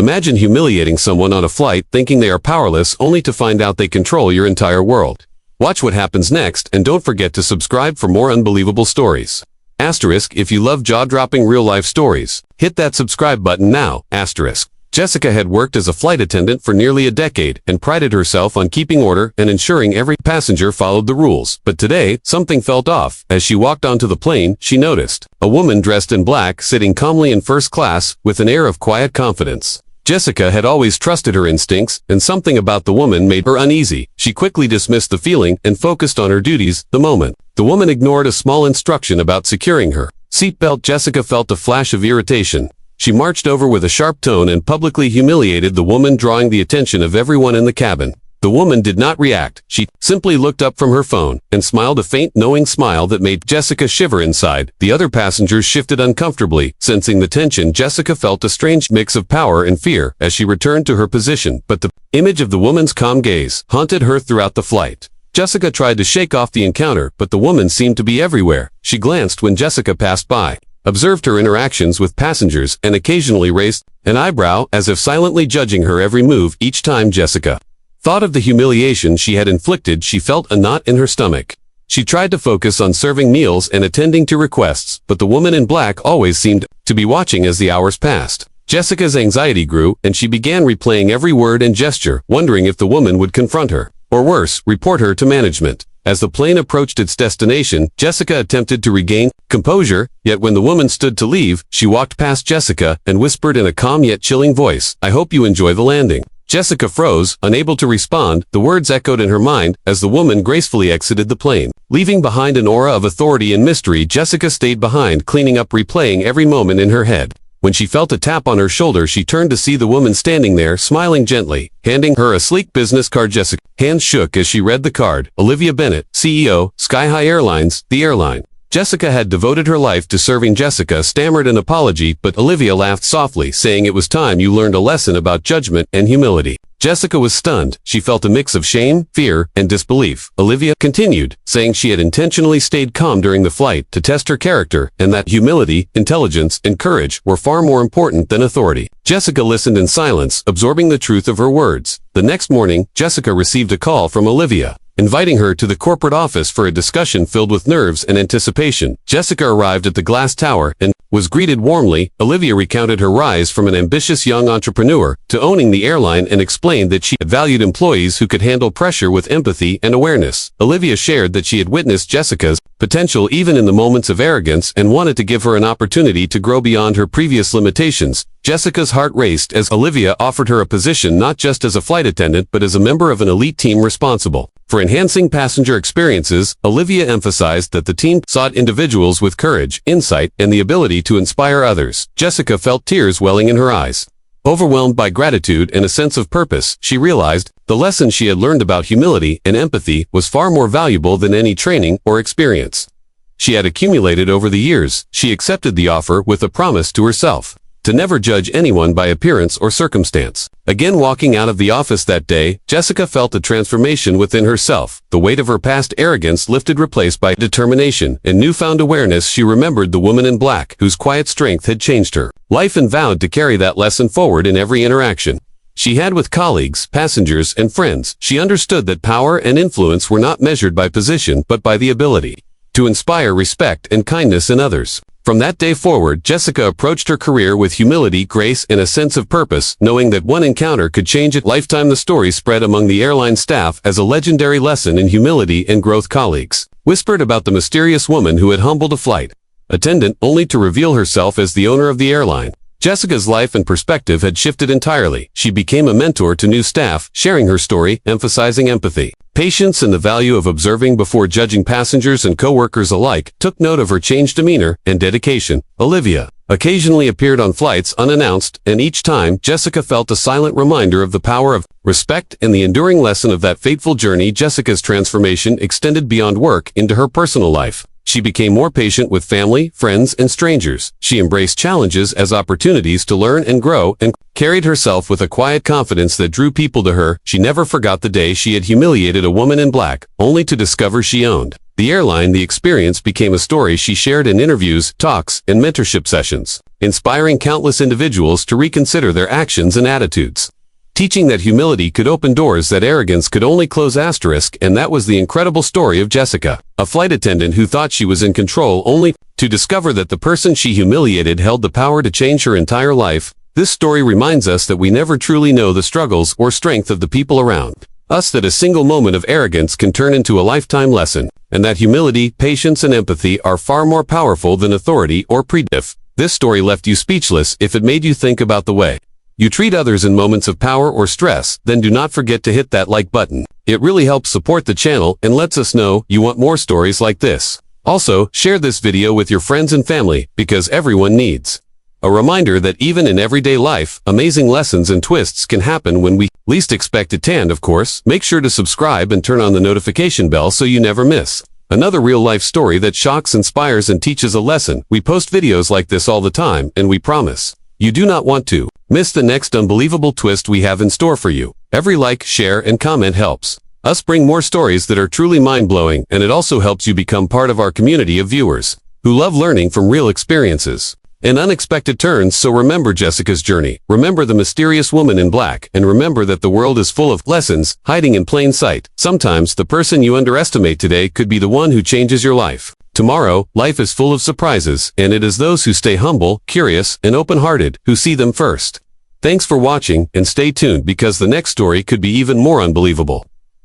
Imagine humiliating someone on a flight thinking they are powerless only to find out they control your entire world. Watch what happens next and don't forget to subscribe for more unbelievable stories. Asterisk, if you love jaw-dropping real-life stories, hit that subscribe button now. Asterisk. Jessica had worked as a flight attendant for nearly a decade and prided herself on keeping order and ensuring every passenger followed the rules. But today, something felt off. As she walked onto the plane, she noticed a woman dressed in black sitting calmly in first class with an air of quiet confidence. Jessica had always trusted her instincts, and something about the woman made her uneasy. She quickly dismissed the feeling and focused on her duties. The moment the woman ignored a small instruction about securing her seatbelt, Jessica felt a flash of irritation. She marched over with a sharp tone and publicly humiliated the woman, drawing the attention of everyone in the cabin. The woman did not react. She simply looked up from her phone and smiled a faint, knowing smile that made Jessica shiver inside. The other passengers shifted uncomfortably. Sensing the tension, Jessica felt a strange mix of power and fear as she returned to her position, but the image of the woman's calm gaze haunted her throughout the flight. Jessica tried to shake off the encounter, but the woman seemed to be everywhere. She glanced when Jessica passed by, observed her interactions with passengers, and occasionally raised an eyebrow as if silently judging her every move. Each time Jessica thought of the humiliation she had inflicted, she felt a knot in her stomach. She tried to focus on serving meals and attending to requests, but the woman in black always seemed to be watching as the hours passed. Jessica's anxiety grew, and she began replaying every word and gesture, wondering if the woman would confront her, or worse, report her to management. As the plane approached its destination, Jessica attempted to regain composure, yet when the woman stood to leave, she walked past Jessica and whispered in a calm yet chilling voice, "I hope you enjoy the landing." Jessica froze, unable to respond. The words echoed in her mind as the woman gracefully exited the plane. Leaving behind an aura of authority and mystery, Jessica stayed behind, cleaning up, replaying every moment in her head. When she felt a tap on her shoulder, she turned to see the woman standing there, smiling gently, handing her a sleek business card. Jessica's hands shook as she read the card. Olivia Bennett, CEO, Sky High Airlines, the airline. Jessica had devoted her life to serving. Jessica stammered an apology, but Olivia laughed softly, saying it was time you learned a lesson about judgment and humility. Jessica was stunned. She felt a mix of shame, fear, and disbelief. Olivia continued, saying she had intentionally stayed calm during the flight to test her character, and that humility, intelligence, and courage were far more important than authority. Jessica listened in silence, absorbing the truth of her words. The next morning, Jessica received a call from Olivia, inviting her to the corporate office for a discussion filled with nerves and anticipation. Jessica arrived at the glass tower and was greeted warmly. Olivia recounted her rise from an ambitious young entrepreneur to owning the airline and explained that she valued employees who could handle pressure with empathy and awareness. Olivia shared that she had witnessed Jessica's potential even in the moments of arrogance and wanted to give her an opportunity to grow beyond her previous limitations. Jessica's heart raced as Olivia offered her a position not just as a flight attendant but as a member of an elite team responsible for enhancing passenger experiences. Olivia emphasized that the team sought individuals with courage, insight, and the ability to inspire others. Jessica felt tears welling in her eyes. Overwhelmed by gratitude and a sense of purpose, she realized the lesson she had learned about humility and empathy was far more valuable than any training or experience she had accumulated over the years. She accepted the offer with a promise to herself to never judge anyone by appearance or circumstance. Again, walking out of the office that day, Jessica felt a transformation within herself. The weight of her past arrogance lifted, replaced by determination and newfound awareness. She remembered the woman in black, whose quiet strength had changed her life, and vowed to carry that lesson forward in every interaction she had with colleagues, passengers, and friends. She understood that power and influence were not measured by position, but by the ability to inspire respect and kindness in others. From that day forward, Jessica approached her career with humility, grace, and a sense of purpose, knowing that one encounter could change a lifetime. The story spread among the airline staff as a legendary lesson in humility and growth. Colleagues whispered about the mysterious woman who had humbled a flight attendant only to reveal herself as the owner of the airline. Jessica's life and perspective had shifted entirely. She became a mentor to new staff, sharing her story, emphasizing empathy, patience, and the value of observing before judging. Passengers and co-workers alike took note of her changed demeanor and dedication. Olivia occasionally appeared on flights unannounced, and each time, Jessica felt a silent reminder of the power of respect and the enduring lesson of that fateful journey. Jessica's transformation extended beyond work into her personal life. She became more patient with family, friends, and strangers. She embraced challenges as opportunities to learn and grow, and carried herself with a quiet confidence that drew people to her. She never forgot the day she had humiliated a woman in black, only to discover she owned The airline, the experience became a story she shared in interviews, talks, and mentorship sessions, inspiring countless individuals to reconsider their actions and attitudes. Teaching that humility could open doors that arrogance could only close. And that was the incredible story of Jessica, a flight attendant who thought she was in control only to discover that the person she humiliated held the power to change her entire life. This story reminds us that we never truly know the struggles or strength of the people around us, that a single moment of arrogance can turn into a lifetime lesson, and that humility, patience, and empathy are far more powerful than authority or prejudice. This story left you speechless. If it made you think about the way you treat others in moments of power or stress, then do not forget to hit that like button. It really helps support the channel and lets us know you want more stories like this. Also, share this video with your friends and family, because everyone needs a reminder that even in everyday life, amazing lessons and twists can happen when we least expect it. And of course, make sure to subscribe and turn on the notification bell so you never miss another real-life story that shocks, inspires, and teaches a lesson. We post videos like this all the time, and we promise you do not want to miss the next unbelievable twist we have in store for you. Every like, share, and comment helps us bring more stories that are truly mind-blowing, and it also helps you become part of our community of viewers who love learning from real experiences and unexpected turns. So remember Jessica's journey, remember the mysterious woman in black, and remember that the world is full of lessons hiding in plain sight. Sometimes the person you underestimate today could be the one who changes your life tomorrow. Life is full of surprises, and it is those who stay humble, curious, and open-hearted who see them first. Thanks for watching, and stay tuned because the next story could be even more unbelievable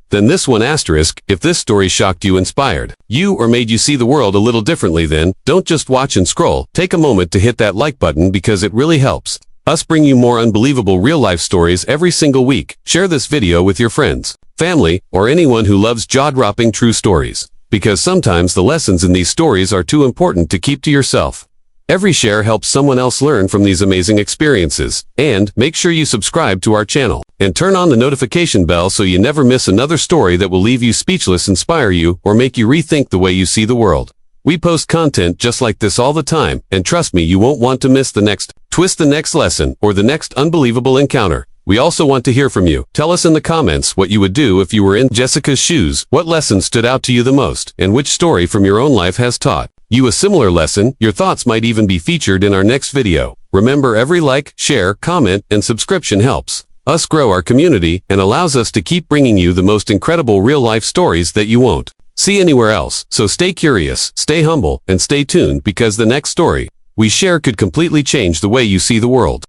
than this one. If this story shocked you, inspired you, or made you see the world a little differently, then don't just watch and scroll. Take a moment to hit that like button because it really helps us bring you more unbelievable real-life stories every single week. Share this video with your friends, family, or anyone who loves jaw-dropping true stories, because sometimes the lessons in these stories are too important to keep to yourself. Every share helps someone else learn from these amazing experiences. And make sure you subscribe to our channel and turn on the notification bell so you never miss another story that will leave you speechless, inspire you, or make you rethink the way you see the world. We post content just like this all the time, and trust me, you won't want to miss the next twist, the next lesson, or the next unbelievable encounter. We also want to hear from you. Tell us in the comments what you would do if you were in Jessica's shoes. What lesson stood out to you the most, and which story from your own life has taught you a similar lesson? Your thoughts might even be featured in our next video. Remember, every like, share, comment, and subscription helps us grow our community and allows us to keep bringing you the most incredible real-life stories that you won't see anywhere else. So stay curious, stay humble, and stay tuned, because the next story we share could completely change the way you see the world.